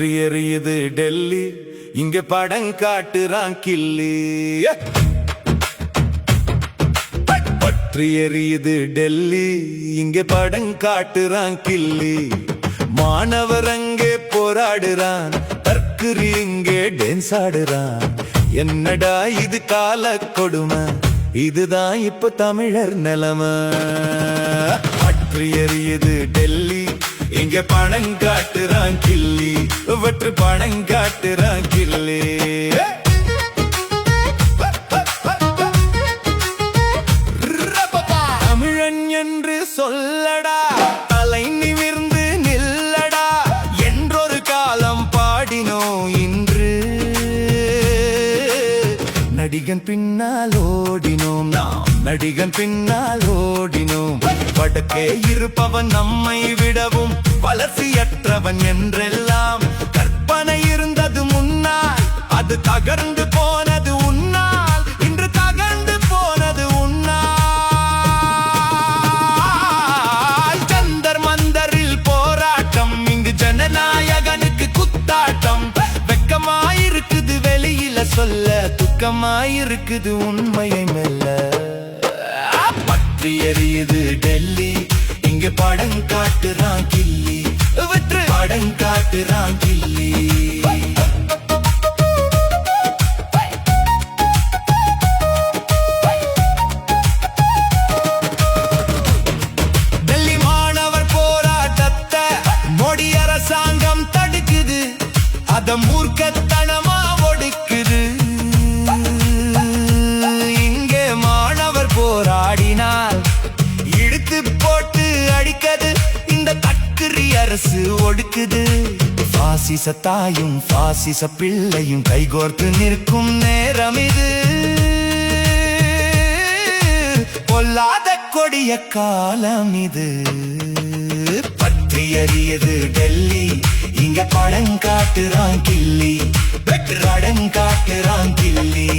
பற்றி எறியுது டெல்லி, இங்க படம் காட்டுறான் கில்லி. பற்றி எறியுது டெல்லி, இங்க படம் காட்டுறான் கில்லி. மாணவர் அங்கே போராடுறான், தற்குறி இங்கே டான்ஸ் ஆடுறான். என்னடா இது கால கொடுமை, இதுதான் இப்ப தமிழர் நிலைமை. பற்றி எறியுது டெல்லி, இங்க பணம் காட்டுறான் கில்லி. வெற்று பணம் காட்டுறான் கில்லி. தமிழன் என்று சொல்லடா, தலை நிமிர்ந்து நில்லடா என்றொரு காலம் பாடினோம். இன்று நடிகன் பின்னால் ஓடினோம், நாம் நடிகன் பின்னால் ஓடினோம். வடக்கே இருப்பவன் நம்மை விடவும் வளர்ச்சியற்றவன் என்றெல்லாம் கற்பனை இருந்தது முன்னால், அது தகர்ந்து போனது உன்னால். இன்று தகர்ந்து போனது உன்னால். ஜந்தர் மந்தரில் போராட்டம், இங்கு ஜனநாயகனுக்கு குத்தாட்டம். வெக்கமாயிருக்குது வெளியில சொல்ல, துக்கமாயிருக்குது உண்மையை மெல்ல. பற்றி எறியுது டெல்லி, இங்க படம் காட்டுறான் கில்லி. வெற்று படம் காட்டுறான் கில்லி. டெல்லி மாணவர் போராட்டத்தை மோடி அரசாங்கம் தடுக்குது, அத மூர்க்கத்தனமா ஒடுக்குது. இங்கே மாணவர் போராடினால் இழுத்து போட்டு அடிக்கது, இந்த தற்குறி அரசு ஒடுக்குது. பாசிச தாயும் பாசிச பிள்ளையும் கைகோர்த்து நிற்கும் நேரம் இது. பொல்லாத கொடிய காலம் இது. பற்றி எறியுது டெல்லி, இங்க படம் காட்டுறான் கில்லி. வெற்று அடம் காட்டுறான் கில்லி.